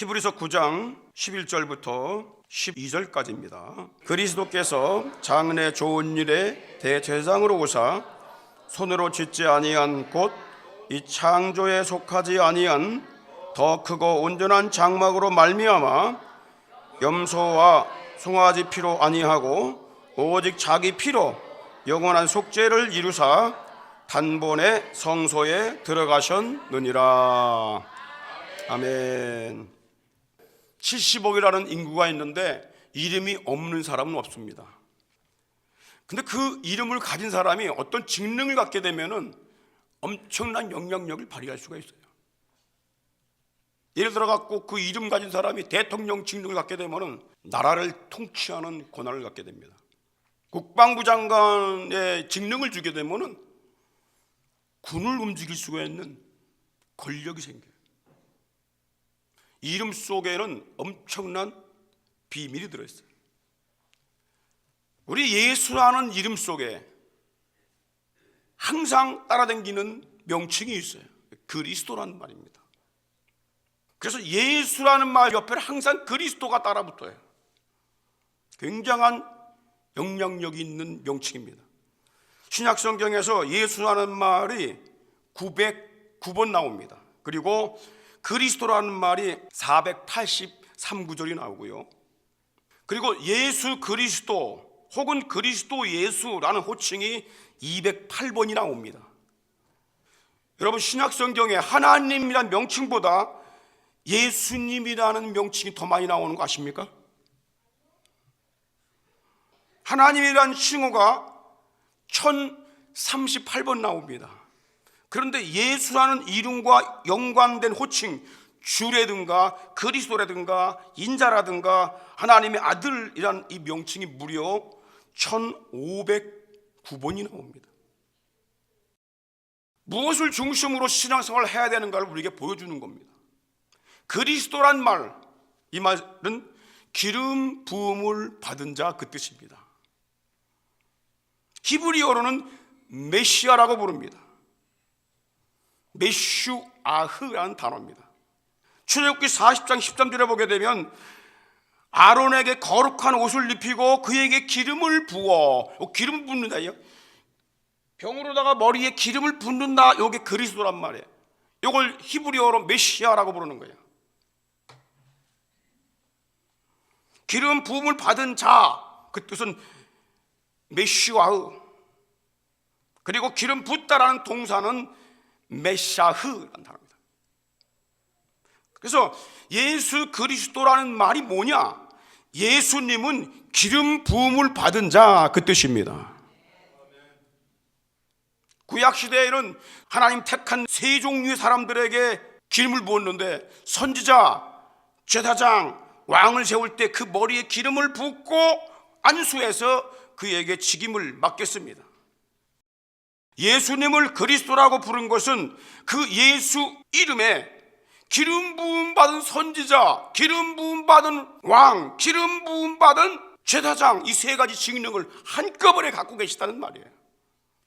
히브리서 9장 11절부터 12절까지입니다. 그리스도께서 장래 좋은 일에 대제사장으로 오사 손으로 짓지 아니한 곧 이 창조에 속하지 아니한 더 크고 온전한 장막으로 말미암아 염소와 송아지 피로 아니하고 오직 자기 피로 영원한 속죄를 이루사 단번에 성소에 들어가셨느니라. 아멘. 70억이라는 인구가 있는데 이름이 없는 사람은 없습니다. 근데 그 이름을 가진 사람이 어떤 직능을 갖게 되면은 엄청난 영향력을 발휘할 수가 있어요. 예를 들어 갖고 그 이름 가진 사람이 대통령 직능을 갖게 되면은 나라를 통치하는 권한을 갖게 됩니다. 국방부 장관의 직능을 주게 되면은 군을 움직일 수가 있는 권력이 생겨요. 이름 속에는 엄청난 비밀이 들어있어요. 우리 예수라는 이름 속에 항상 따라다니는 명칭이 있어요. 그리스도라는 말입니다. 그래서 예수라는 말 옆에 항상 그리스도가 따라붙어요. 굉장한 영향력이 있는 명칭입니다. 신약성경에서 예수라는 말이 909번 나옵니다. 그리고 그리스도라는 말이 483구절이 나오고요. 그리고 예수 그리스도 혹은 그리스도 예수라는 호칭이 208번이 나옵니다. 여러분, 신약성경에 하나님이라는 명칭보다 예수님이라는 명칭이 더 많이 나오는 거 아십니까? 하나님이라는 칭호가 1038번 나옵니다. 그런데 예수라는 이름과 연관된 호칭, 주라든가 그리스도라든가 인자라든가 하나님의 아들이라는 이 명칭이 무려 1509번이 나옵니다. 무엇을 중심으로 신앙생활을 해야 되는가를 우리에게 보여주는 겁니다. 그리스도란 말, 이 말은 기름 부음을 받은 자 그 뜻입니다. 히브리어로는 메시아라고 부릅니다. 메슈아흐라는 단어입니다. 출애굽기 40장 13절에 보게 되면 아론에게 거룩한 옷을 입히고 그에게 기름을 부어, 기름 붓는다, 병으로다가 머리에 기름을 붓는다. 이게 그리스도란 말이에요. 이걸 히브리어로 메시아라고 부르는 거예요. 기름 부음을 받은 자, 그 뜻은 메슈아흐. 그리고 기름 붓다라는 동사는 메샤흐라는 단어입니다. 그래서 예수 그리스도라는 말이 뭐냐? 예수님은 기름 부음을 받은 자 그 뜻입니다. 구약시대에는 하나님 택한 세 종류의 사람들에게 기름을 부었는데 선지자, 제사장, 왕을 세울 때 그 머리에 기름을 붓고 안수해서 그에게 직임을 맡겼습니다. 예수님을 그리스도라고 부른 것은 그 예수 이름에 기름 부음 받은 선지자, 기름 부음 받은 왕, 기름 부음 받은 제사장, 이 세 가지 직능을 한꺼번에 갖고 계시다는 말이에요.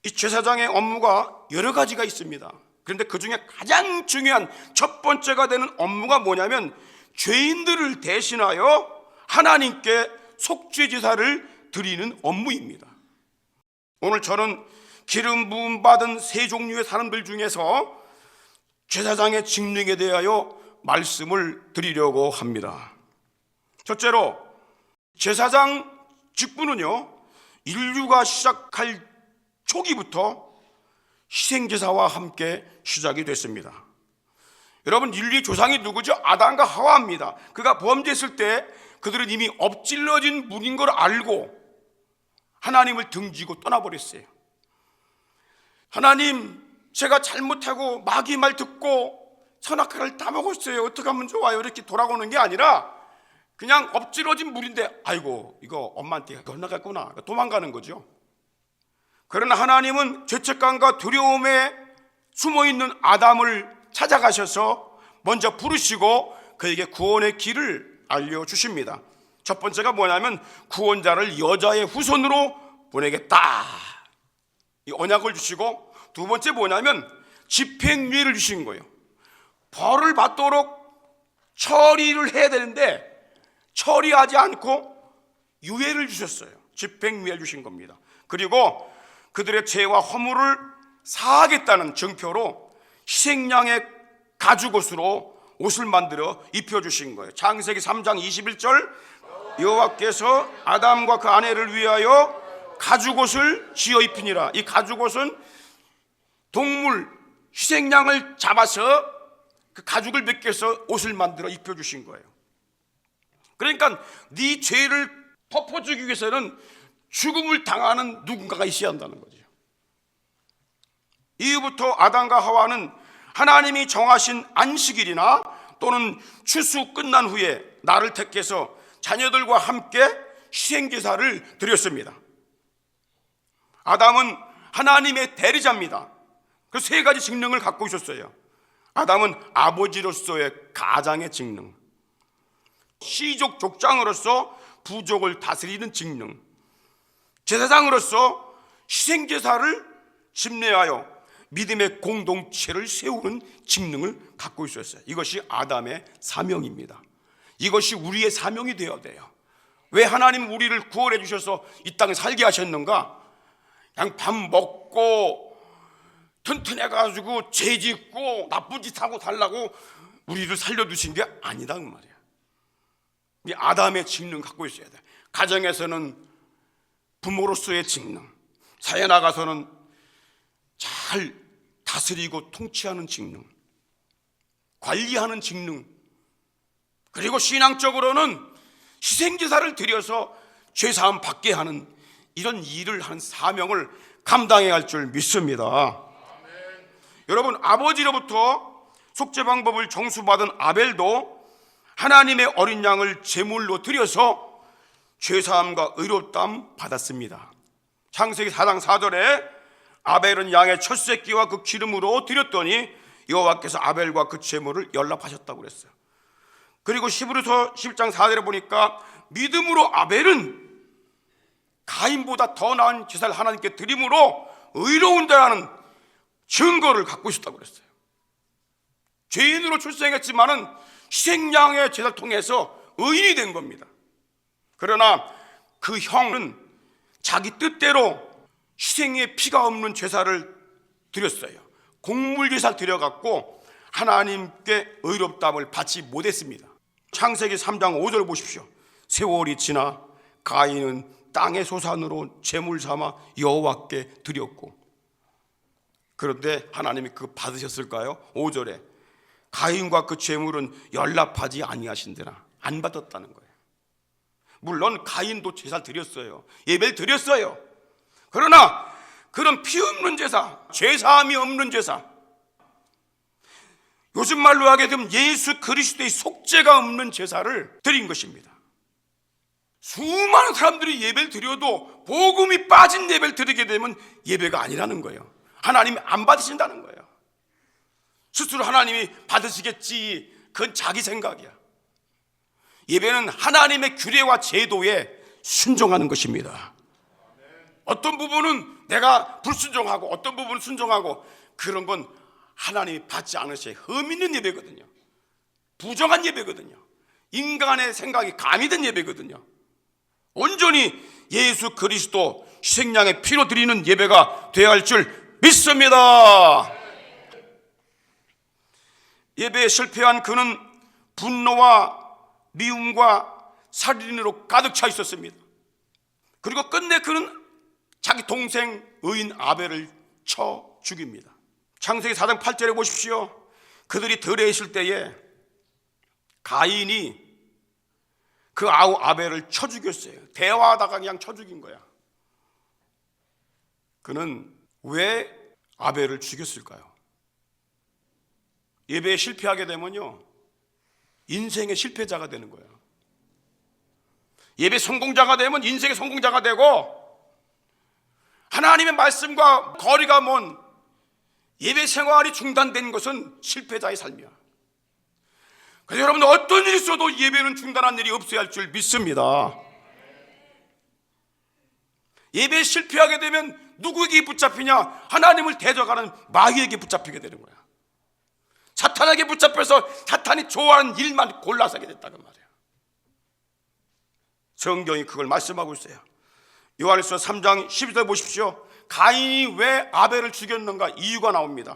이 제사장의 업무가 여러 가지가 있습니다. 그런데 그 중에 가장 중요한 첫 번째가 되는 업무가 뭐냐면 죄인들을 대신하여 하나님께 속죄 제사를 드리는 업무입니다. 오늘 저는 기름 부음 받은 세 종류의 사람들 중에서 제사장의 직능에 대하여 말씀을 드리려고 합니다. 첫째로, 제사장 직분은요, 인류가 시작할 초기부터 희생제사와 함께 시작이 됐습니다. 여러분, 인류의 조상이 누구죠? 아담과 하와입니다. 그가 범죄했을 때 그들은 이미 엎질러진 물인 걸 알고 하나님을 등지고 떠나버렸어요. 하나님, 제가 잘못하고 마귀 말 듣고 선악과를 다 먹었어요. 어떻게 하면 좋아요? 이렇게 돌아오는 게 아니라 그냥 엎질러진 물인데 아이고 이거 엄마한테 건너갔구나, 도망가는 거죠. 그러나 하나님은 죄책감과 두려움에 숨어있는 아담을 찾아가셔서 먼저 부르시고 그에게 구원의 길을 알려주십니다. 첫 번째가 뭐냐면 구원자를 여자의 후손으로 보내겠다, 이 언약을 주시고, 두 번째 뭐냐면 집행유예를 주신 거예요. 벌을 받도록 처리를 해야 되는데 처리하지 않고 유예를 주셨어요. 집행유예를 주신 겁니다. 그리고 그들의 죄와 허물을 사하겠다는 증표로 희생양의 가죽옷으로 옷을 만들어 입혀주신 거예요. 창세기 3장 21절, 여호와께서 아담과 그 아내를 위하여 가죽옷을 지어 입히니라. 이 가죽옷은 동물 희생양을 잡아서 그 가죽을 벗겨서 옷을 만들어 입혀주신 거예요. 그러니까 네 죄를 덮어주기 위해서는 죽음을 당하는 누군가가 있어야 한다는 거죠. 이후부터 아담과 하와는 하나님이 정하신 안식일이나 또는 추수 끝난 후에 날을 택해서 자녀들과 함께 희생제사를 드렸습니다. 아담은 하나님의 대리자입니다. 그 세 가지 직능을 갖고 있었어요. 아담은 아버지로서의 가장의 직능, 시족 족장으로서 부족을 다스리는 직능, 제사장으로서 희생제사를 집례하여 믿음의 공동체를 세우는 직능을 갖고 있었어요. 이것이 아담의 사명입니다. 이것이 우리의 사명이 되어야 돼요. 왜 하나님 우리를 구원해 주셔서 이 땅에 살게 하셨는가? 그냥 밥 먹고 튼튼해가지고 죄 짓고 나쁜 짓 하고 살라고 우리를 살려두신 게 아니다 그 말이야. 이 아담의 직능 갖고 있어야 돼. 가정에서는 부모로서의 직능, 사회 나가서는 잘 다스리고 통치하는 직능, 관리하는 직능, 그리고 신앙적으로는 희생제사를 드려서 죄사함 받게 하는 이런 일을 하는 사명을 감당해야 할 줄 믿습니다. 여러분, 아버지로부터 속죄 방법을 정수받은 아벨도 하나님의 어린 양을 제물로 드려서 죄사함과 의롭다함 받았습니다. 창세기 4장 4절에 아벨은 양의 첫 새끼와 그 기름으로 드렸더니 여호와께서 아벨과 그 제물을 연락하셨다고 그랬어요. 그리고 히브리서 10장 4절에 보니까 믿음으로 아벨은 가인보다 더 나은 제사를 하나님께 드림으로 의로운 자라는 증거를 갖고 있었다고 그랬어요. 죄인으로 출생했지만은 희생양의 제사를 통해서 의인이 된 겁니다. 그러나 그 형은 자기 뜻대로 희생의 피가 없는 제사를 드렸어요. 곡물 제사를 드려갖고 하나님께 의롭다함을 받지 못했습니다. 창세기 3장 5절 보십시오. 세월이 지나 가인은 땅의 소산으로 제물 삼아 여호와께 드렸고, 그런데 하나님이 그거 받으셨을까요? 5절에 가인과 그 제물은 연락하지 아니하신대나 안 받았다는 거예요. 물론 가인도 제사를 드렸어요. 예배를 드렸어요. 그러나 그런 피 없는 제사, 죄사함이 없는 제사, 요즘 말로 하게 되면 예수 그리스도의 속죄가 없는 제사를 드린 것입니다. 수많은 사람들이 예배를 드려도 복음이 빠진 예배를 드리게 되면 예배가 아니라는 거예요. 하나님이 안 받으신다는 거예요. 스스로 하나님이 받으시겠지, 그건 자기 생각이야. 예배는 하나님의 규례와 제도에 순종하는 것입니다. 어떤 부분은 내가 불순종하고 어떤 부분은 순종하고, 그런 건 하나님이 받지 않으셔야 흠 있는 예배거든요. 부정한 예배거든요. 인간의 생각이 가미된 예배거든요. 온전히 예수 그리스도 희생양의 피로 드리는 예배가 되어야 할 줄 믿습니다. 예배에 실패한 그는 분노와 미움과 살인으로 가득 차 있었습니다. 그리고 끝내 그는 자기 동생 의인 아벨을 쳐 죽입니다. 창세기 4장 8절에 보십시오. 그들이 들에 있을 때에 가인이 그 아우 아벨을 쳐 죽였어요. 대화하다가 그냥 쳐 죽인 거야. 그는 왜 아벨을 죽였을까요? 예배에 실패하게 되면요, 인생의 실패자가 되는 거예요. 예배 성공자가 되면 인생의 성공자가 되고, 하나님의 말씀과 거리가 먼 예배 생활이 중단된 것은 실패자의 삶이야. 그래서 여러분들 어떤 일이 있어도 예배는 중단한 일이 없어야 할 줄 믿습니다. 예배에 실패하게 되면 누구에게 붙잡히냐? 하나님을 대적하는 마귀에게 붙잡히게 되는 거야. 사탄에게 붙잡혀서 사탄이 좋아하는 일만 골라서 하게 됐다는 말이에요. 성경이 그걸 말씀하고 있어요. 요한일서 3장 12절 보십시오. 가인이 왜 아벨을 죽였는가 이유가 나옵니다.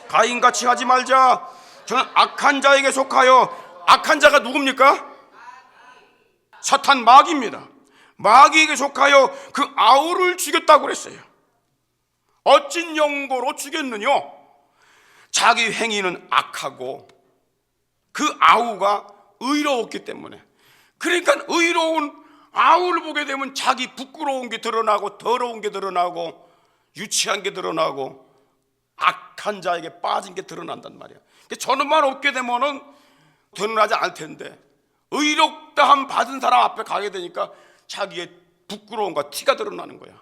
가인같이 하지 말자. 저는 악한 자에게 속하여, 악한 자가 누굽니까? 사탄 마귀입니다. 마귀에게 속하여 그 아우를 죽였다고 그랬어요. 어찐 용도로 죽였느냐? 자기 행위는 악하고 그 아우가 의로웠기 때문에. 그러니까 의로운 아우를 보게 되면 자기 부끄러운 게 드러나고 더러운 게 드러나고 유치한 게 드러나고 악한 자에게 빠진 게 드러난단 말이야. 저놈만 없게 되면은 드러나지 않을 텐데 의롭다함 받은 사람 앞에 가게 되니까 자기의 부끄러움과 티가 드러나는 거야.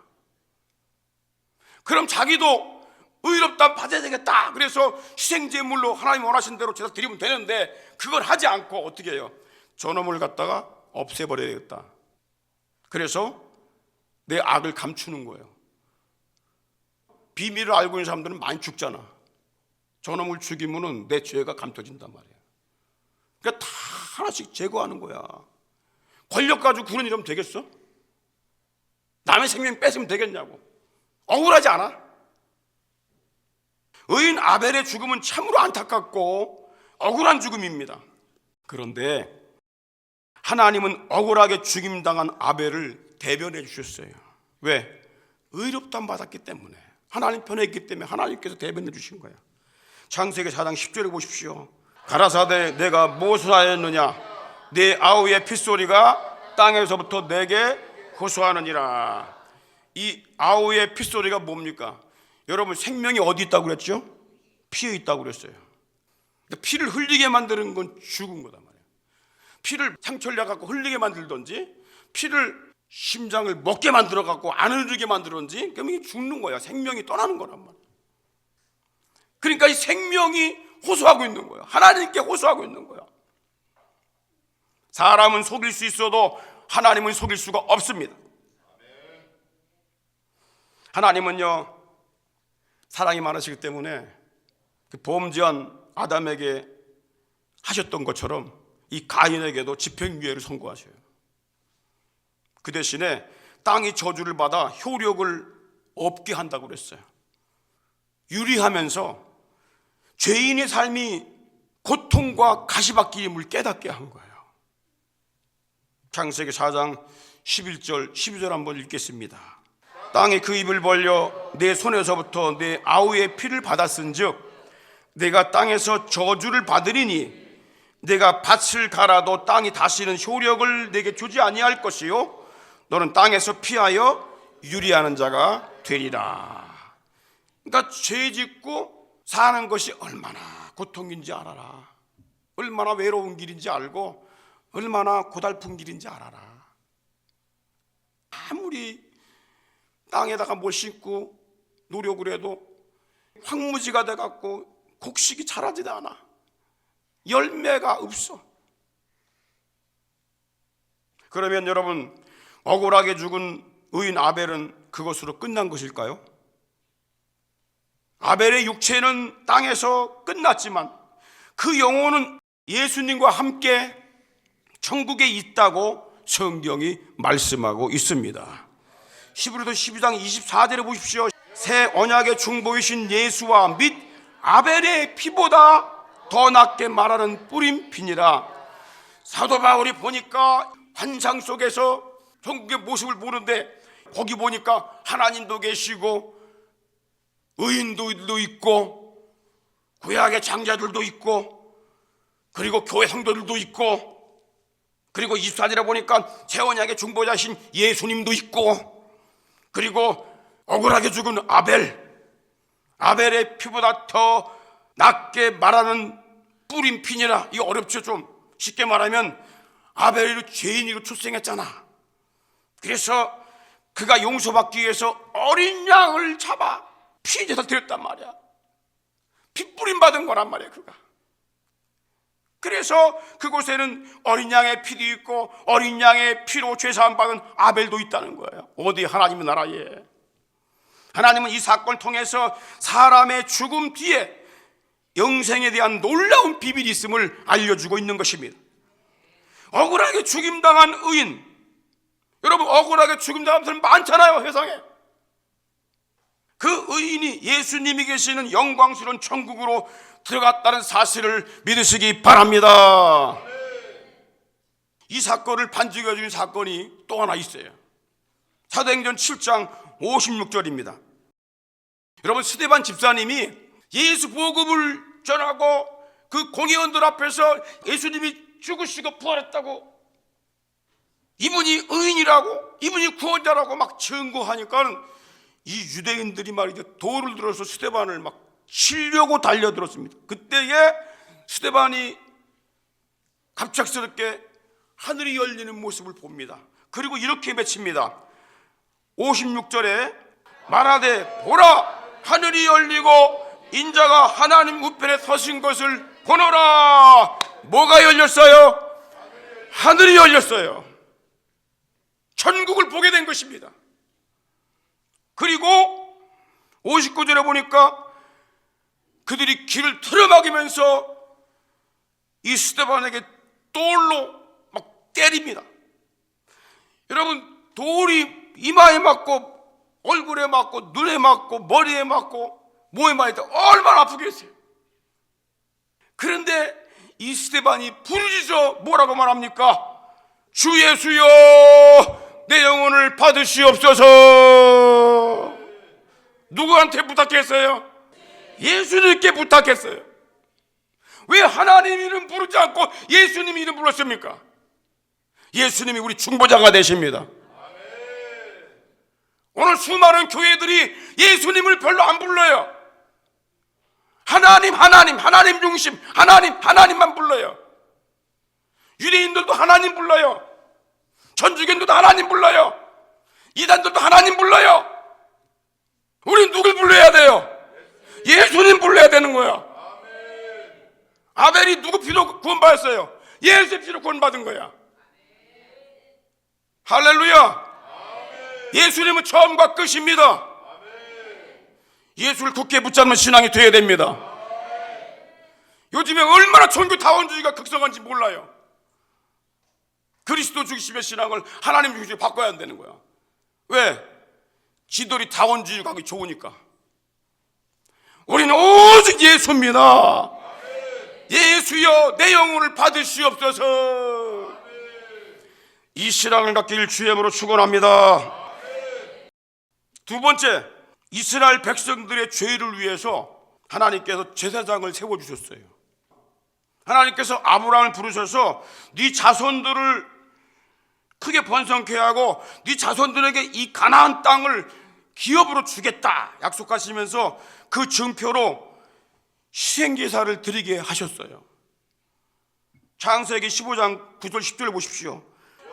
그럼 자기도 의롭다함 받아야 되겠다. 그래서 희생제물로 하나님 원하신 대로 제사 드리면 되는데 그걸 하지 않고 어떻게 해요? 저놈을 갖다가 없애버려야겠다. 그래서 내 악을 감추는 거예요. 비밀을 알고 있는 사람들은 많이 죽잖아. 저놈을 죽이면은 내 죄가 감춰진단 말이야. 그러니까 다 하나씩 제거하는 거야. 권력 가지고 구는 일하면 되겠어? 남의 생명 뺏으면 되겠냐고. 억울하지 않아? 의인 아벨의 죽음은 참으로 안타깝고 억울한 죽음입니다. 그런데 하나님은 억울하게 죽임당한 아벨을 대변해 주셨어요. 왜? 의롭다함 받았기 때문에, 하나님 편에 있기 때문에 하나님께서 대변해 주신 거야. 창세기 4장 10절에 보십시오. 가라사대 내가 무엇을 하였느냐? 내 아우의 핏소리가 땅에서부터 내게 호소하느니라. 이 아우의 핏소리가 뭡니까? 여러분, 생명이 어디 있다고 그랬죠? 피에 있다고 그랬어요. 피를 흘리게 만드는 건 죽은 거단 말이에요. 피를 상처를 내갖고 흘리게 만들든지 피를 심장을 먹게 만들어갖고 안 흐르게 만들든지 그러면 이게 죽는 거야. 생명이 떠나는 거란 말이에요. 그러니까 이 생명이 호소하고 있는 거예요. 하나님께 호소하고 있는 거야. 사람은 속일 수 있어도 하나님은 속일 수가 없습니다. 하나님은요, 사랑이 많으시기 때문에 그 범죄한 아담에게 하셨던 것처럼 이 가인에게도 집행유예를 선고하셔요. 그 대신에 땅이 저주를 받아 효력을 없게 한다고 그랬어요. 유리하면서 죄인의 삶이 고통과 가시밭길임을 깨닫게 한 거예요. 창세기 4장 11절 12절 한번 읽겠습니다. 땅이 그 입을 벌려 내 손에서부터 내 아우의 피를 받았은즉 내가 땅에서 저주를 받으리니 내가 밭을 갈아도 땅이 다시는 효력을 내게 주지 아니할 것이요 너는 땅에서 피하여 유리하는 자가 되리라. 그러니까 죄 짓고 사는 것이 얼마나 고통인지 알아라. 얼마나 외로운 길인지 알고 얼마나 고달픈 길인지 알아라. 아무리 땅에다가 뭘 심고 노력을 해도 황무지가 돼갖고 곡식이 자라지도 않아. 열매가 없어. 그러면 여러분, 억울하게 죽은 의인 아벨은 그것으로 끝난 것일까요? 아벨의 육체는 땅에서 끝났지만 그 영혼은 예수님과 함께 천국에 있다고 성경이 말씀하고 있습니다. 히브리서 12장 24절에 보십시오. 새 언약의 중보이신 예수와 및 아벨의 피보다 더 낫게 말하는 뿌린 피니라. 사도 바울이 보니까 환상 속에서 천국의 모습을 보는데 거기 보니까 하나님도 계시고 의인도 있고 구약의 장자들도 있고 그리고 교회 성도들도 있고 그리고 24절에 보니까 새 언약의 중보자신 예수님도 있고 그리고 억울하게 죽은 아벨의 피보다 더 낫게 말하는 뿌린 피니라. 이거 어렵죠. 좀 쉽게 말하면 아벨이 죄인으로 출생했잖아. 그래서 그가 용서받기 위해서 어린 양을 잡아 피제사 드렸단 말이야. 피 뿌림 받은 거란 말이야. 그가. 그래서 그곳에는 어린 양의 피도 있고 어린 양의 피로 죄사함 받은 아벨도 있다는 거예요. 어디? 하나님의 나라에. 하나님은 이 사건을 통해서 사람의 죽음 뒤에 영생에 대한 놀라운 비밀이 있음을 알려주고 있는 것입니다. 억울하게 죽임당한 의인, 여러분 억울하게 죽임당한 사람 많잖아요, 세상에. 그 의인이 예수님이 계시는 영광스러운 천국으로 들어갔다는 사실을 믿으시기 바랍니다. 이 사건을 반증해 주는 사건이 또 하나 있어요. 사도행전 7장 56절입니다. 여러분, 스데반 집사님이 예수 복음을 전하고 그 공회원들 앞에서 예수님이 죽으시고 부활했다고, 이분이 의인이라고, 이분이 구원자라고 막 증거하니까 이 유대인들이 말이죠, 돌을 들어서 스데반을 막 치려고 달려들었습니다. 그때에 스데반이 갑작스럽게 하늘이 열리는 모습을 봅니다. 그리고 이렇게 외칩니다. 56절에 말하되 보라, 하늘이 열리고 인자가 하나님 우편에 서신 것을 보노라. 뭐가 열렸어요? 하늘이 열렸어요. 천국을 보게 된 것입니다. 그리고 59절에 보니까 그들이 길을 틀어막으면서 이 스데반에게 돌로 막 때립니다. 여러분, 돌이 이마에 맞고 얼굴에 맞고 눈에 맞고 머리에 맞고 몸에 맞을 때 얼마나 아프겠어요. 그런데 이 스데반이 부르짖어 뭐라고 말합니까? 주 예수여, 내 영혼을 받으시옵소서. 누구한테 부탁했어요? 예수님께 부탁했어요. 왜 하나님 이름 부르지 않고 예수님 이름 불렀습니까? 예수님이 우리 중보자가 되십니다. 오늘 수많은 교회들이 예수님을 별로 안 불러요. 하나님 중심, 하나님만 불러요. 유대인들도 하나님 불러요. 천주교인들도 하나님 불러요. 이단들도 하나님 불러요. 우린 누굴 불러야 돼요? 예수님 불러야 되는 거야. 아벨이 누구 피로 구원받았어요? 예수의 피로 구원받은 거야. 할렐루야. 예수님은 처음과 끝입니다. 예수를 굳게 붙잡는 신앙이 되어야 됩니다. 요즘에 얼마나 종교 다원주의가 극성한지 몰라요. 그리스도 중심의 신앙을 하나님 중심으로 바꿔야 한다는 거야. 왜? 지들이 다원주의 가기 좋으니까. 우리는 오직 예수입니다. 예수여, 내 영혼을 받으시옵소서. 이 신앙을 갖기를 주의 이름으로 축원합니다. 두 번째, 이스라엘 백성들의 죄를 위해서 하나님께서 제사장을 세워주셨어요. 하나님께서 아브라함을 부르셔서 네 자손들을 크게 번성케 하고 네 자손들에게 이 가나안 땅을 기업으로 주겠다 약속하시면서 그 증표로 희생제사를 드리게 하셨어요. 창세기 15장 9절 10절을 보십시오.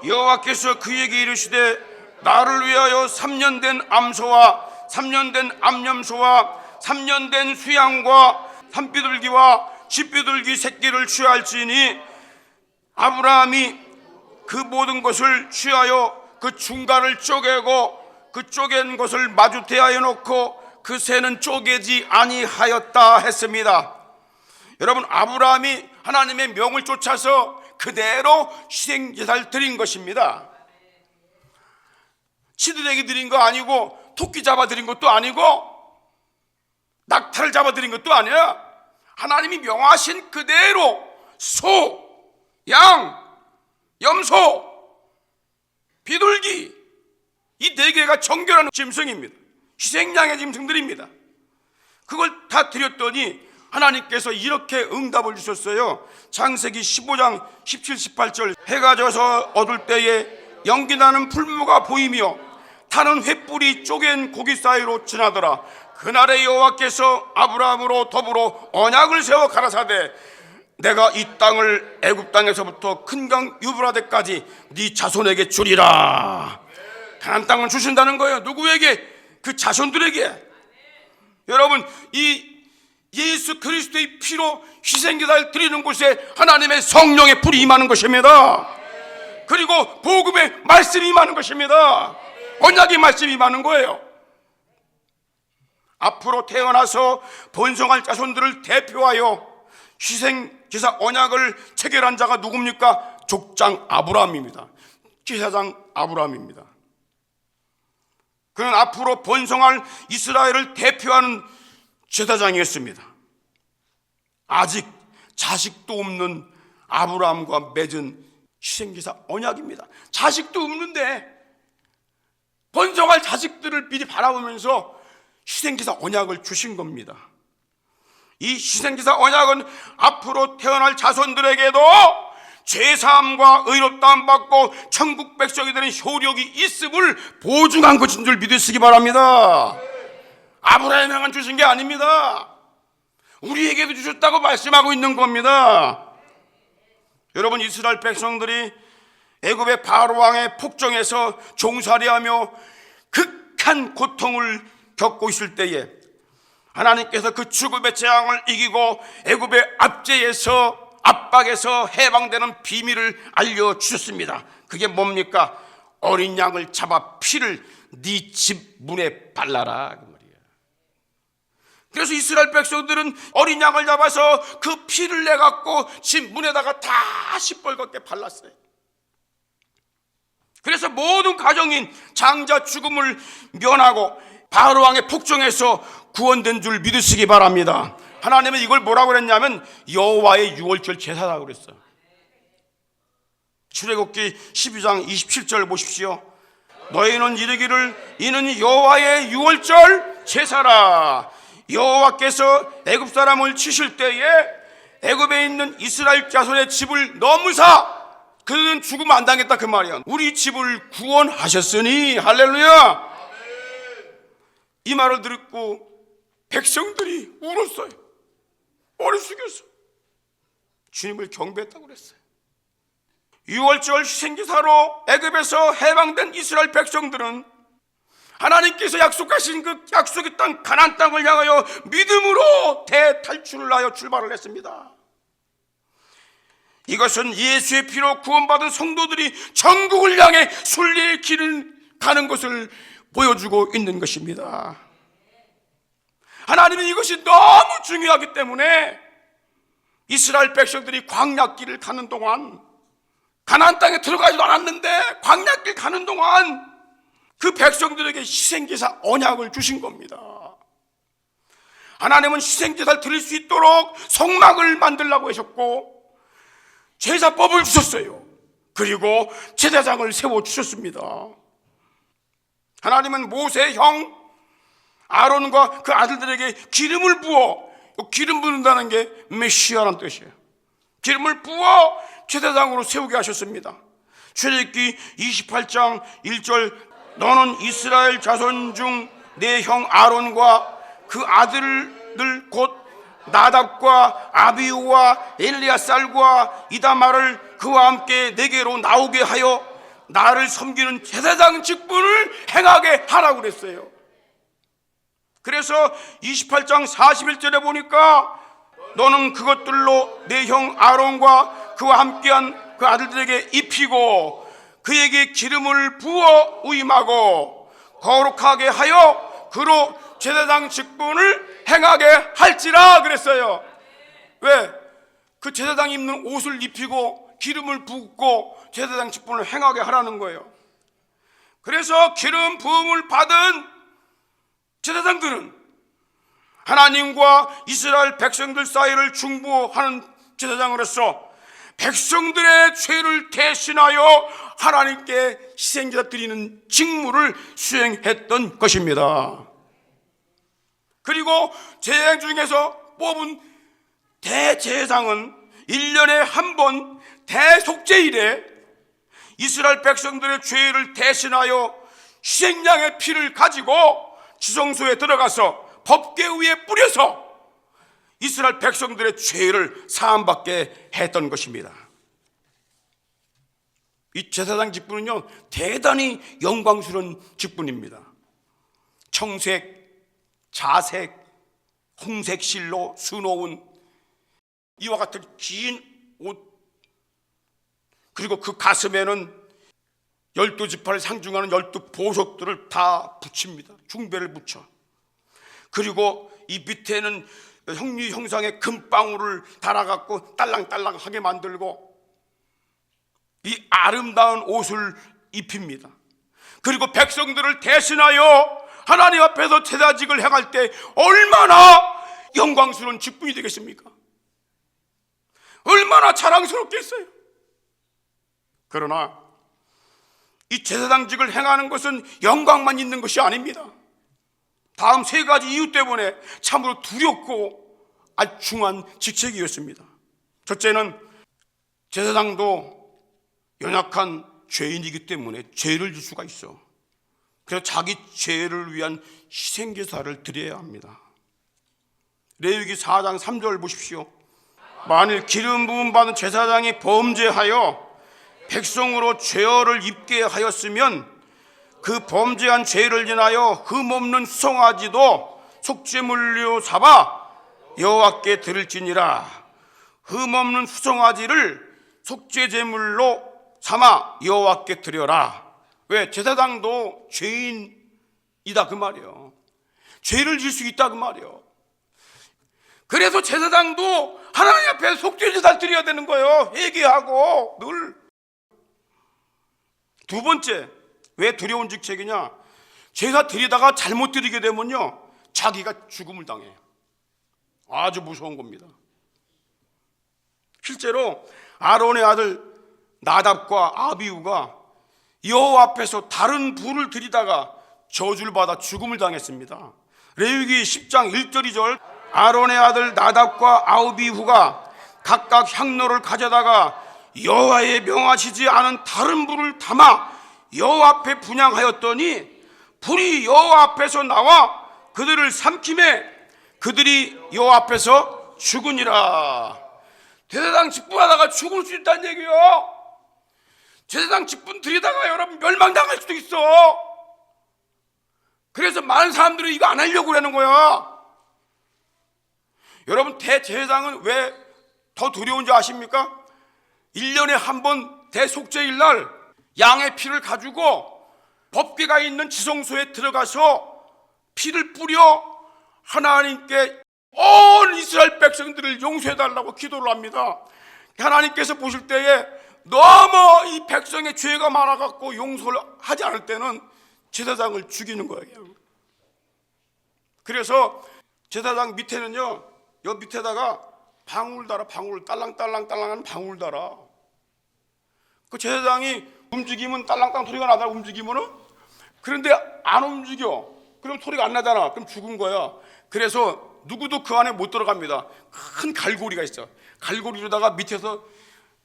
여호와께서 그에게 이르시되 나를 위하여 3년 된 암소와 3년 된 암염소와 3년 된 수양과 산비둘기와 쥐비둘기 새끼를 취할지니 아브라함이 그 모든 것을 취하여 그 중간을 쪼개고 그 쪼갠 것을 마주 대하여 놓고 그 새는 쪼개지 아니하였다 했습니다. 여러분, 아브라함이 하나님의 명을 쫓아서 그대로 희생제사를 드린 것입니다. 치드레기 드린 거 아니고 토끼 잡아 드린 것도 아니고 낙타를 잡아 드린 것도 아니야. 하나님이 명하신 그대로 소, 양, 염소, 비둘기, 이 네 개가 정결한 짐승입니다. 희생양의 짐승들입니다. 그걸 다 드렸더니 하나님께서 이렇게 응답을 주셨어요. 창세기 15장 17, 18절 해가 져서 어둘 때에 연기나는 풀무가 보이며 타는 횃불이 쪼갠 고기 사이로 지나더라. 그날에 여호와께서 아브라함으로 더불어 언약을 세워 가라사대 내가 이 땅을 애굽 땅에서부터 큰 강 유브라데까지 네 자손에게 주리라. 가나안 땅을 주신다는 거예요. 누구에게? 그 자손들에게. 여러분, 이 예수 그리스도의 피로 희생제사를 드리는 곳에 하나님의 성령의 불이 임하는 것입니다. 그리고 복음의 말씀이 임하는 것입니다. 언약의 말씀이 임하는 거예요. 앞으로 태어나서 번성할 자손들을 대표하여 희생제사 언약을 체결한 자가 누굽니까? 족장 아브라함입니다. 제사장 아브라함입니다. 그는 앞으로 번성할 이스라엘을 대표하는 제사장이었습니다. 아직 자식도 없는 아브라함과 맺은 희생제사 언약입니다. 자식도 없는데 번성할 자식들을 미리 바라보면서 희생제사 언약을 주신 겁니다. 이 희생제사 언약은 앞으로 태어날 자손들에게도 죄사함과 의롭다함 받고 천국 백성이 되는 효력이 있음을 보증한 것인 줄 믿으시기 바랍니다. 아브라함에게만 주신 게 아닙니다. 우리에게도 주셨다고 말씀하고 있는 겁니다. 여러분, 이스라엘 백성들이 애굽의 바로 왕의 폭정에서 종살이하며 극한 고통을 겪고 있을 때에 하나님께서 그 죽음의 재앙을 이기고 애굽의 압박에서 해방되는 비밀을 알려주셨습니다. 그게 뭡니까? 어린 양을 잡아 피를 네 집 문에 발라라, 그 말이에요. 그래서 이스라엘 백성들은 어린 양을 잡아서 그 피를 내갖고 집 문에다가 다 시뻘겋게 발랐어요. 그래서 모든 가정인 장자 죽음을 면하고 바로 왕의 폭정에서 구원된 줄 믿으시기 바랍니다. 하나님은 이걸 뭐라고 그랬냐면 여호와의 유월절 제사라고 그랬어요. 출애굽기 12장 27절 보십시오. 너희는 이르기를 이는 여호와의 유월절 제사라. 여호와께서 애굽 사람을 치실 때에 애굽에 있는 이스라엘 자손의 집을 넘으사 그는 죽음 안 당했다, 그 말이야. 우리 집을 구원하셨으니 할렐루야. 이 말을 듣고 백성들이 울었어요. 머리 숙였어. 주님을 경배했다고 그랬어요. 유월절 희생제사로 애굽에서 해방된 이스라엘 백성들은 하나님께서 약속하신 그 약속의 땅 가나안 땅을 향하여 믿음으로 대탈출을 하여 출발을 했습니다. 이것은 예수의 피로 구원받은 성도들이 천국을 향해 순리의 길을 가는 것을 보여주고 있는 것입니다. 하나님은 이것이 너무 중요하기 때문에 이스라엘 백성들이 광야길을 가는 동안, 가나안 땅에 들어가지도 않았는데 광야길 가는 동안 그 백성들에게 희생제사 언약을 주신 겁니다. 하나님은 희생제사를 드릴 수 있도록 성막을 만들라고 하셨고 제사법을 주셨어요. 그리고 제사장을 세워주셨습니다. 하나님은 모세의 형 아론과 그 아들들에게 기름을 부어, 기름 붓는다는 게 메시아라는 뜻이에요. 기름을 부어 제사장으로 세우게 하셨습니다. 출애굽기 28장 1절 너는 이스라엘 자손 중 내 형 아론과 그 아들들 곧 나답과 아비후와 엘리야살과 이다말을 그와 함께 내게로 나오게 하여 나를 섬기는 제사장 직분을 행하게 하라고 그랬어요. 그래서 28장 41절에 보니까 너는 그것들로 내 형 아론과 그와 함께한 그 아들들에게 입히고 그에게 기름을 부어 위임하고 거룩하게 하여 그로 제사장 직분을 행하게 할지라 그랬어요. 왜? 그 제사장 입는 옷을 입히고 기름을 붓고 제사장 직분을 행하게 하라는 거예요. 그래서 기름 부음을 받은 제사장들은 하나님과 이스라엘 백성들 사이를 중보하는 제사장으로서 백성들의 죄를 대신하여 하나님께 희생제사 드리는 직무를 수행했던 것입니다. 그리고 제사장 중에서 뽑은 대제사장은 1년에 한 번 대속죄일에 이스라엘 백성들의 죄를 대신하여 희생양의 피를 가지고 지성소에 들어가서 법궤 위에 뿌려서 이스라엘 백성들의 죄를 사함받게 했던 것입니다. 이 제사장 직분은요 대단히 영광스러운 직분입니다. 청색, 자색, 홍색 실로 수놓은 이와 같은 긴 옷, 그리고 그 가슴에는 12지파를 상징하는 12보석들을 다 붙입니다. 중배를 붙여. 그리고 이 밑에는 형리 형상의 금방울을 달아갖고 딸랑딸랑하게 만들고 이 아름다운 옷을 입힙니다. 그리고 백성들을 대신하여 하나님 앞에서 제사직을 행할 때 얼마나 영광스러운 직분이 되겠습니까? 얼마나 자랑스럽겠어요. 그러나 이 제사장직을 행하는 것은 영광만 있는 것이 아닙니다. 다음 세 가지 이유 때문에 참으로 두렵고 아주 중요한 직책이었습니다. 첫째는 제사장도 연약한 죄인이기 때문에 죄를 질 수가 있어. 그래서 자기 죄를 위한 희생제사를 드려야 합니다. 레위기 4장 3절 보십시오. 만일 기름 부음 받은 제사장이 범죄하여 백성으로 죄를 입게 하였으면 그 범죄한 죄를 인하여 흠없는 수송아지도 속죄물로 삼아 여호와께 드릴지니라. 흠없는 수송아지를 속죄제물로 삼아 여호와께 드려라. 왜? 제사장도 죄인이다 그 말이에요. 죄를 질 수 있다 그 말이에요. 그래서 제사장도 하나님 앞에 속죄제사를 드려야 되는 거예요. 회개하고 늘. 두 번째, 왜 두려운 직책이냐? 제사 드리다가 잘못 드리게 되면요, 자기가 죽음을 당해요. 아주 무서운 겁니다. 실제로 아론의 아들 나답과 아비후가 여호와 앞에서 다른 불을 드리다가 저주를 받아 죽음을 당했습니다. 레위기 10장 1절 2절 아론의 아들 나답과 아비후가 각각 향로를 가져다가 여호와의 명하시지 않은 다른 불을 담아 여호와 앞에 분향하였더니 불이 여호와 앞에서 나와 그들을 삼킴에 그들이 여호와 앞에서 죽으니라. 제사장 직분하다가 죽을 수 있다는 얘기예요. 제사장 직분 드리다가 여러분 멸망당할 수도 있어. 그래서 많은 사람들이 이거 안 하려고 그러는 거야. 여러분 대제사장은 왜 더 두려운지 아십니까? 1년에 한 번 대속죄일 날 양의 피를 가지고 법궤가 있는 지성소에 들어가서 피를 뿌려 하나님께 온 이스라엘 백성들을 용서해달라고 기도를 합니다. 하나님께서 보실 때에 너무 이 백성의 죄가 많아갖고 용서를 하지 않을 때는 제사장을 죽이는 거예요. 그래서 제사장 밑에는요, 여 밑에다가 방울 달아, 방울, 딸랑딸랑딸랑한 방울 달아. 그 제사장이 움직이면 딸랑딸랑 소리가 나잖아, 움직이면은. 그런데 안 움직여. 그럼 소리가 안 나잖아. 그럼 죽은 거야. 그래서 누구도 그 안에 못 들어갑니다. 큰 갈고리가 있어. 갈고리로다가 밑에서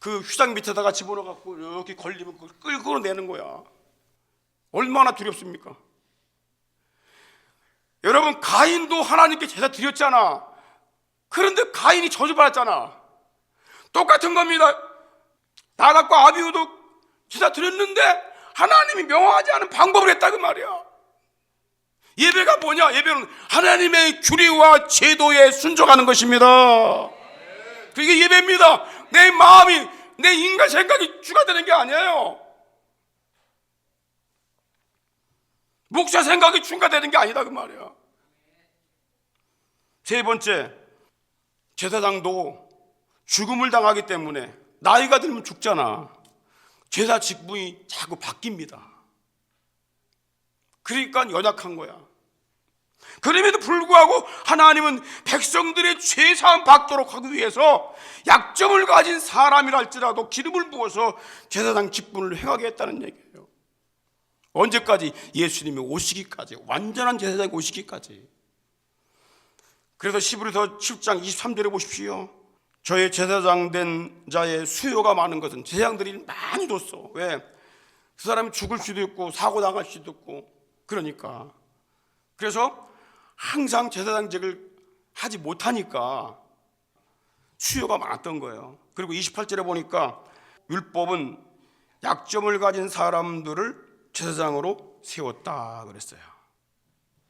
그 휘장 밑에다가 집어넣어갖고 이렇게 걸리면 그걸 끌고 내는 거야. 얼마나 두렵습니까? 여러분, 가인도 하나님께 제사 드렸잖아. 그런데 가인이 저주받았잖아. 똑같은 겁니다. 나답과 아비후도 제사 드렸는데 하나님이 명하지 않은 방법을 했다 그 말이야. 예배가 뭐냐? 예배는 하나님의 규례와 제도에 순종하는 것입니다. 그게 예배입니다. 내 마음이, 내 인간 생각이 주가 되는 게 아니에요. 목사 생각이 주가 되는 게 아니다 그 말이야. 세 번째, 제사장도 죽음을 당하기 때문에 나이가 들면 죽잖아. 제사 직분이 자꾸 바뀝니다. 그러니까 연약한 거야. 그럼에도 불구하고 하나님은 백성들의 죄사함 받도록 하기 위해서 약점을 가진 사람이라 할지라도 기름을 부어서 제사장 직분을 행하게 했다는 얘기예요. 언제까지? 예수님이 오시기까지, 완전한 제사장이 오시기까지. 그래서 히브리서 7장 23절에 보십시오. 저의 제사장 된 자의 수요가 많은 것은, 제사장들이 많이 뒀어. 왜? 그 사람이 죽을 수도 있고 사고 당할 수도 있고 그러니까. 그래서 항상 제사장직을 하지 못하니까 수요가 많았던 거예요. 그리고 28절에 보니까 율법은 약점을 가진 사람들을 제사장으로 세웠다 그랬어요.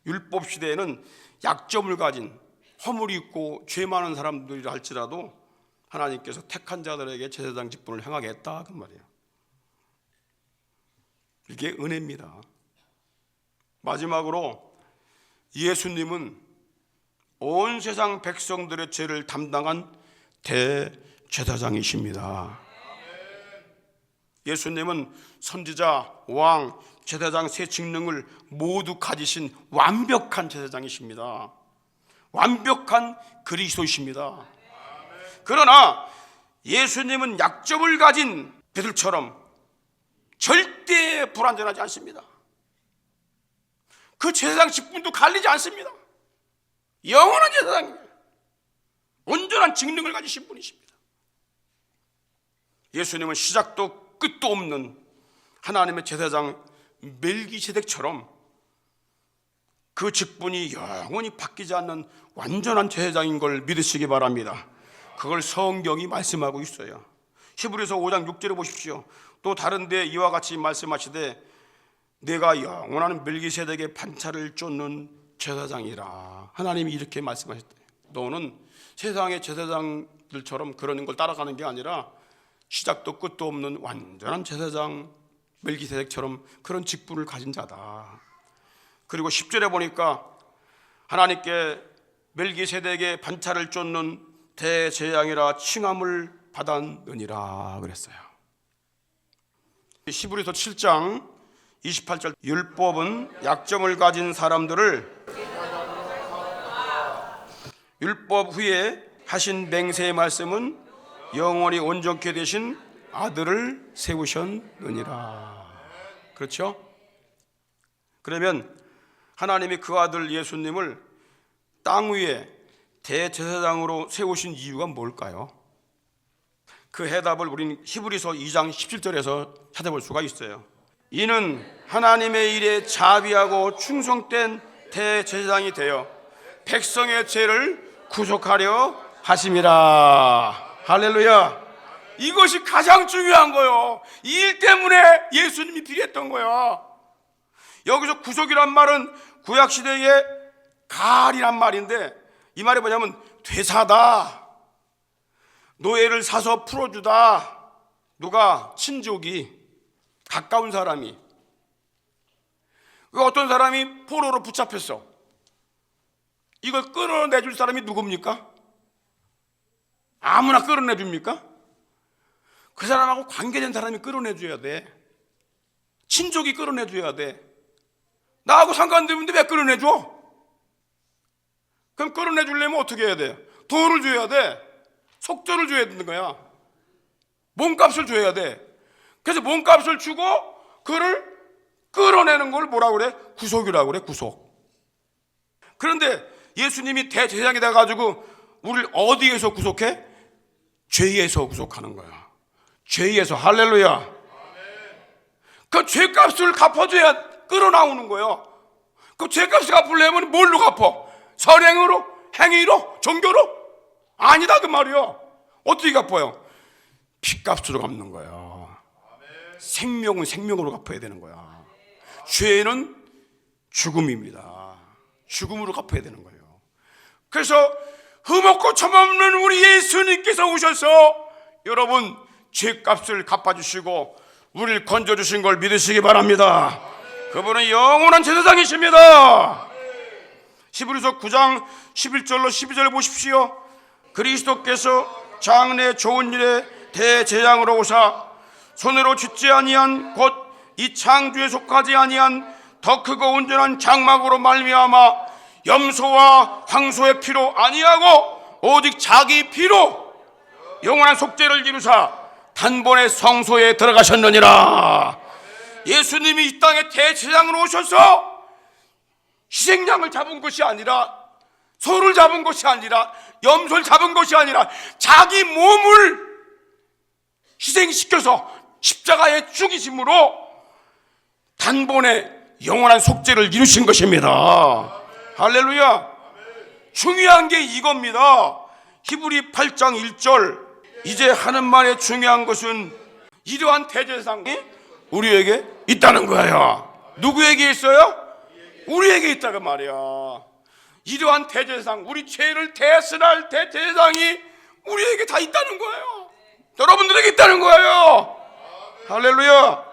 율법 시대에는 약점을 가진, 허물이 있고 죄 많은 사람들이라 할지라도 하나님께서 택한 자들에게 제사장 직분을 행하게 했다 그 말이에요. 이게 은혜입니다. 마지막으로 예수님은 온 세상 백성들의 죄를 담당한 대제사장이십니다. 예수님은 선지자, 왕, 제사장 세 직능을 모두 가지신 완벽한 제사장이십니다. 완벽한 그리스도이십니다. 그러나 예수님은 약점을 가진 베들처럼 절대 불완전하지 않습니다. 그 제사장 직분도 갈리지 않습니다. 영원한 제사장입니다. 온전한 직능을 가지신 분이십니다. 예수님은 시작도 끝도 없는 하나님의 제사장 멜기세덱처럼 그 직분이 영원히 바뀌지 않는 완전한 제사장인 걸 믿으시기 바랍니다. 그걸 성경이 말씀하고 있어요. 히브리서 5장 6절에 보십시오. 또 다른 데 이와 같이 말씀하시되 내가 영원한 멜기세덱의 판차를 쫓는 제사장이라. 하나님이 이렇게 말씀하셨대요. 너는 세상의 제사장들처럼 그러는 걸 따라가는 게 아니라 시작도 끝도 없는 완전한 제사장 멜기세덱처럼 그런 직분을 가진 자다. 그리고 10절에 보니까 하나님께 멜기세덱의 반차를 쫓는 대제사장이라 칭함을 받았느니라 그랬어요. 히브리서 7장 28절 율법은 약점을 가진 사람들을 율법 후에 하신 맹세의 말씀은 영원히 온전케 되신 아들을 세우셨느니라. 그렇죠? 그러면 하나님이 그 아들 예수님을 땅 위에 대제사장으로 세우신 이유가 뭘까요? 그 해답을 우리는 히브리서 2장 17절에서 찾아볼 수가 있어요. 이는 하나님의 일에 자비하고 충성된 대제사장이 되어 백성의 죄를 구속하려 하심이라. 할렐루야. 이것이 가장 중요한 거예요. 이 일 때문에 예수님이 필요했던 거야. 여기서 구속이란 말은 구약시대의 갈이란 말인데 이 말이 뭐냐면 되사다, 노예를 사서 풀어주다. 누가? 친족이, 가까운 사람이. 어떤 사람이 포로로 붙잡혔어. 이걸 끌어내줄 사람이 누굽니까? 아무나 끌어내줍니까? 그 사람하고 관계된 사람이 끌어내줘야 돼. 친족이 끌어내줘야 돼. 나하고 상관없는데 왜 끌어내줘? 그럼 끌어내주려면 어떻게 해야 돼? 돈을 줘야 돼. 속전을 줘야 되는 거야. 몸값을 줘야 돼. 그래서 몸값을 주고 그를 끌어내는 걸 뭐라고 그래? 구속이라고 그래. 구속. 그런데 예수님이 대제사장이 돼가지고 우리를 어디에서 구속해? 죄에서 구속하는 거야. 죄에서. 할렐루야. 그 죄값을 갚아줘야 끌어나오는 거예요. 그 죄값을 갚으려면 뭘로 갚아? 선행으로? 행위로? 종교로? 아니다 그 말이요. 어떻게 갚아요? 피값으로 갚는 거야. 생명은 생명으로 갚아야 되는 거야. 죄는 죽음입니다. 죽음으로 갚아야 되는 거예요. 그래서 흠없고 점없는 우리 예수님께서 오셔서 여러분 죄값을 갚아주시고 우리를 건져주신 걸 믿으시기 바랍니다. 그분은 영원한 제사장이십니다. 히브리서 9장 11절로 12절 보십시오. 그리스도께서 장래 좋은 일에 대제사장으로 오사 손으로 짓지 아니한 곧 이 창조에 속하지 아니한 더 크고 온전한 장막으로 말미암아 염소와 황소의 피로 아니하고 오직 자기 피로 영원한 속죄를 이루사 단번에 성소에 들어가셨느니라. 예수님이 이 땅에 대제사장으로 오셔서 희생양을 잡은 것이 아니라, 소를 잡은 것이 아니라, 염소를 잡은 것이 아니라 자기 몸을 희생시켜서 십자가에 죽이심으로 단번에 영원한 속죄를 이루신 것입니다. 할렐루야. 중요한 게 이겁니다. 히브리 8장 1절 이제 하는 말에 중요한 것은 이러한 대제사장이 우리에게 있다는 거예요. 누구에게 있어요? 우리에게 있다고 말이야. 이러한 대제사장, 우리 죄를 대신할 대제사장이 우리에게 다 있다는 거예요. 여러분들에게 있다는 거예요. 할렐루야.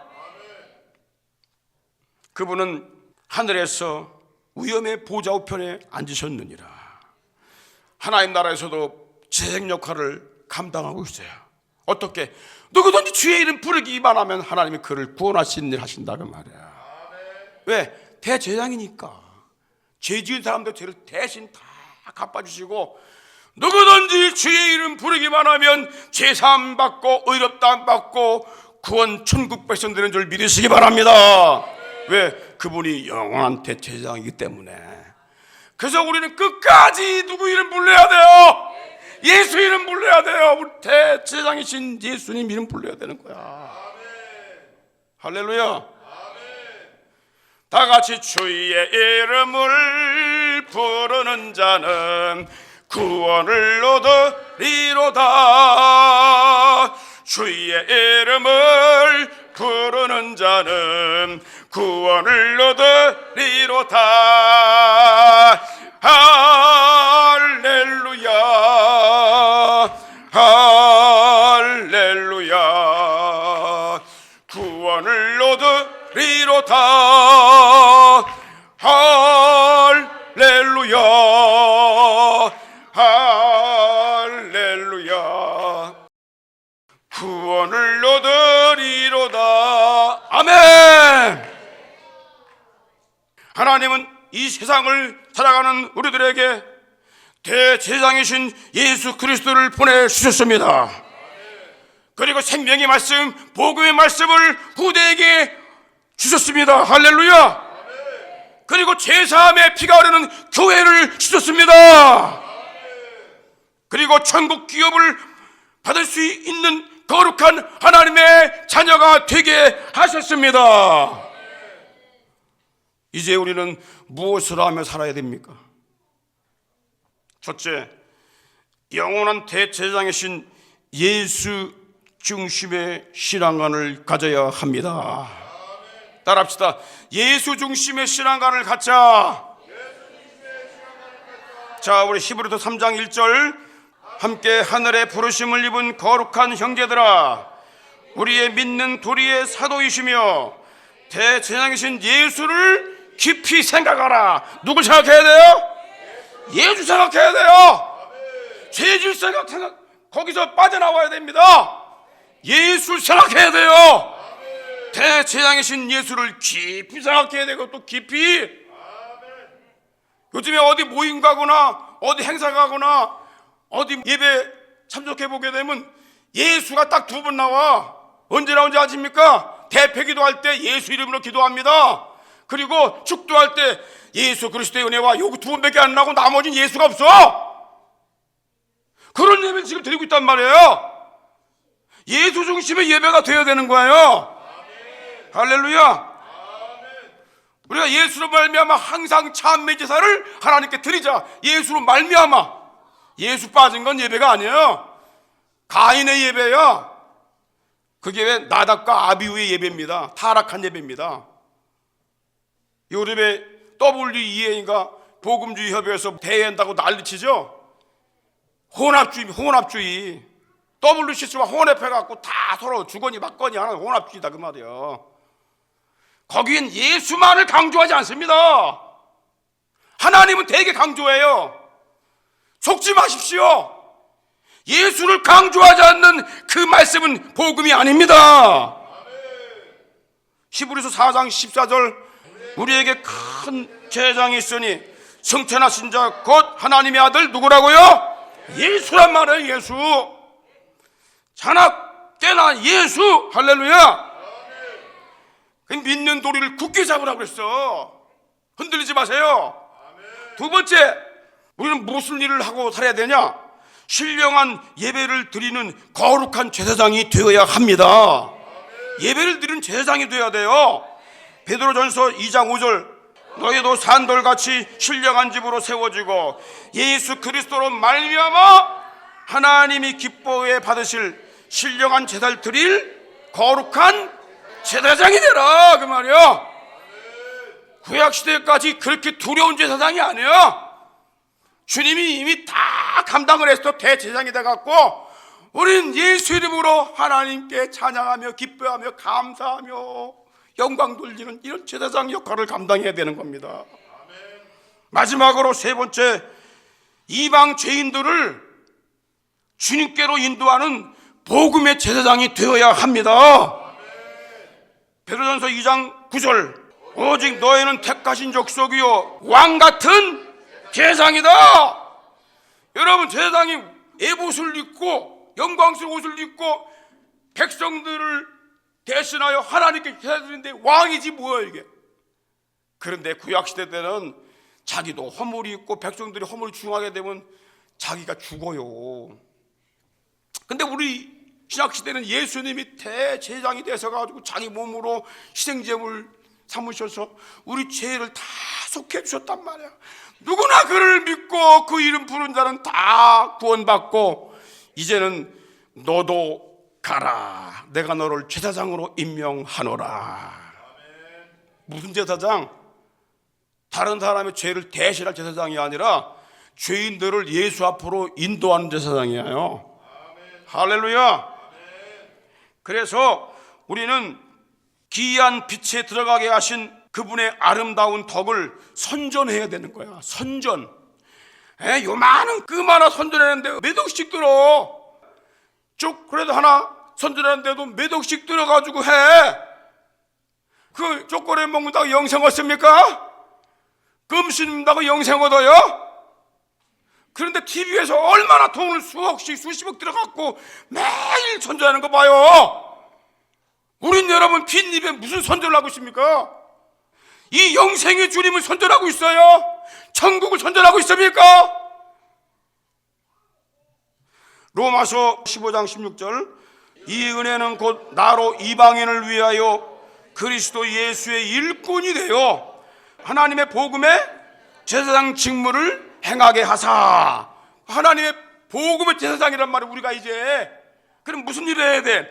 그분은 하늘에서 위엄의 보좌 우편에 앉으셨느니라. 하나님 나라에서도 제사장 역할을 감당하고 있어요. 어떻게? 누구든지 주의 이름 부르기만 하면 하나님이 그를 구원하시는 일 하신다 그 말이야. 왜? 대제사장이니까. 죄 지은 사람들 죄를 대신 다 갚아주시고, 누구든지 주의 이름 부르기만 하면 죄사함 받고 의롭다함 받고 구원 천국 백성 되는 줄 믿으시기 바랍니다. 왜? 그분이 영원한 대제사장이기 때문에. 그래서 우리는 끝까지 누구 이름 불러야 돼요? 예수 이름 불러야 돼요. 우리 대제사장이신 예수님 이름 불러야 되는 거야. 할렐루야. 다 같이 주의 이름을 부르는 자는 구원을 얻으리로다. 주의 이름을 부르는 자는 구원을 얻으리로다. 할렐루야. 할렐루야. 구원을 얻으리로다. 할렐루야. 할렐루야. 구원을 얻으리로다. 아멘. 하나님은 이 세상을 살아가는 우리들에게 대제사장이신 예수 그리스도를 보내주셨습니다. 그리고 생명의 말씀, 복음의 말씀을 후대에게 주셨습니다. 할렐루야. 그리고 제사함의 피가 흐르는 교회를 주셨습니다. 그리고 천국 기업을 받을 수 있는 거룩한 하나님의 자녀가 되게 하셨습니다. 이제 우리는 무엇을 하며 살아야 됩니까? 첫째, 영원한 대제사장이신 예수 중심의 신앙관을 가져야 합니다. 따라합시다. 예수 중심의 신앙관을 갖자. 자, 우리 히브리서 3장 1절 함께 하늘의 부르심을 입은 거룩한 형제들아, 우리의 믿는 도리의 사도이시며 대제사장이신 예수를 깊이 생각하라. 누굴 생각해야 돼요? 예수 생각해야 돼요. 죄질 생각 거기서 빠져나와야 됩니다. 예수 생각해야 돼요. 대제사장이신 예수를 깊이 생각해야 되고 또 깊이. 요즘에 어디 모임 가거나 어디 행사 가거나 어디 예배 참석해 보게 되면 예수가 딱 두 번 나와. 언제 나온지 아십니까? 대패 기도할 때 예수 이름으로 기도합니다. 그리고 축도할 때 예수 그리스도의 은혜와 요거 두 번밖에 안 나오고 나머지는 예수가 없어. 그런 예배를 지금 드리고 있단 말이에요. 예수 중심의 예배가 되어야 되는 거예요. 할렐루야. 우리가 예수로 말미암아 항상 참매 제사를 하나님께 드리자. 예수로 말미암아. 예수 빠진 건 예배가 아니에요. 가인의 예배야. 그게 왜 나답과 아비후의 예배입니다. 타락한 예배입니다. 요즘에 WEA인가 복음주의 협의회에서 대회한다고 난리치죠. 혼합주의. WCC와 혼합해갖고 다 서로 주거니 맞거니 하는 혼합주의다 그 말이에요. 거긴 예수만을 강조하지 않습니다. 하나님은 되게 강조해요. 속지 마십시오. 예수를 강조하지 않는 그 말씀은 복음이 아닙니다. 히브리서 4장 14절 우리에게 큰 제사장이 있으니 성천하신 자 곧 하나님의 아들 누구라고요? 예수란 말이에요. 예수. 자나 깨나 예수. 할렐루야. 믿는 도리를 굳게 잡으라고 그랬어. 흔들리지 마세요. 두 번째, 우리는 무슨 일을 하고 살아야 되냐? 신령한 예배를 드리는 거룩한 제사장이 되어야 합니다. 예배를 드리는 제사장이 되어야 돼요. 베드로전서 2장 5절 너희도 산돌같이 신령한 집으로 세워지고 예수 그리스도로 말미암아 하나님이 기뻐해 받으실 신령한 제사를 드릴 거룩한 제사장이 되라 그 말이야. 구약시대까지 그렇게 두려운 제사장이 아니야. 주님이 이미 다 감당을 해서 대제사장이 돼갖고 우리는 예수 이름으로 하나님께 찬양하며 기뻐하며 감사하며 영광 돌리는 이런 제사장 역할을 감당해야 되는 겁니다. 마지막으로 세 번째, 이방 죄인들을 주님께로 인도하는 복음의 제사장이 되어야 합니다. 베드로전서 2장 9절 오직 너희는 택하신 족속이요 왕같은 제사장이다. 여러분, 제사장이 에봇을 입고 영광스러운 옷을 입고 백성들을 대신하여 하나님께 제사드리는데 왕이지 뭐야 이게. 그런데 구약시대 때는 자기도 허물이 있고 백성들이 허물을 중하게 되면 자기가 죽어요. 근데 우리 신약시대는 예수님이 대제사장이 되셔가지고 자기 몸으로 희생제물 삼으셔서 우리 죄를 다 속해 주셨단 말이야. 누구나 그를 믿고 그 이름 부른 자는 다 구원받고 이제는 너도 가라. 내가 너를 제사장으로 임명하노라. 무슨 제사장? 다른 사람의 죄를 대신할 제사장이 아니라 죄인들을 예수 앞으로 인도하는 제사장이에요. 할렐루야. 그래서 우리는 기이한 빛에 들어가게 하신 그분의 아름다운 덕을 선전해야 되는 거야. 선전. 요만한 그만한 선전하는데 몇 억씩 들어. 쭉 그래도 하나 선전하는데도 몇 억씩 들어가지고 해. 그 초콜릿 먹는다고 영생 얻습니까? 금신 먹는다고 영생 얻어요? 그런데 TV에서 얼마나 돈을 수억씩 수십억 들어갔고 매일 선전하는 거 봐요. 우린 여러분 빈입에 무슨 선전을 하고 있습니까? 이 영생의 주님을 선전하고 있어요? 천국을 선전하고 있습니까? 로마서 15장 16절 이 은혜는 곧 나로 이방인을 위하여 그리스도 예수의 일꾼이 되어 하나님의 복음의 제사장 직무를 행하게 하사. 하나님의 복음의 제사장이란 말을 우리가 이제 그럼 무슨 일을 해야 돼?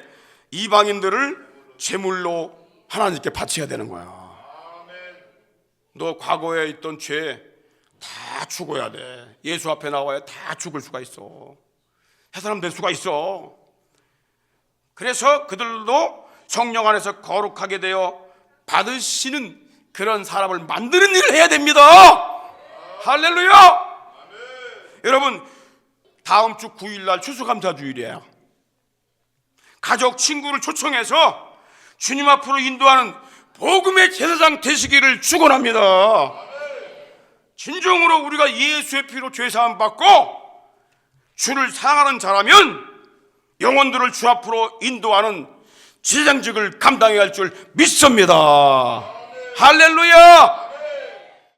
이방인들을 제물로 하나님께 바쳐야 되는 거야. 너 과거에 있던 죄 다 죽어야 돼. 예수 앞에 나와야 다 죽을 수가 있어. 새 사람 될 수가 있어. 그래서 그들도 성령 안에서 거룩하게 되어 받으시는 그런 사람을 만드는 일을 해야 됩니다. 할렐루야. 여러분, 다음 주 9일날 추수감사주일이에요. 가족, 친구를 초청해서 주님 앞으로 인도하는 복음의 제사장 되시기를 축원합니다. 진정으로 우리가 예수의 피로 죄사함 받고 주를 사랑하는 자라면 영혼들을 주 앞으로 인도하는 제사장직을 감당해야 할 줄 믿습니다. 할렐루야.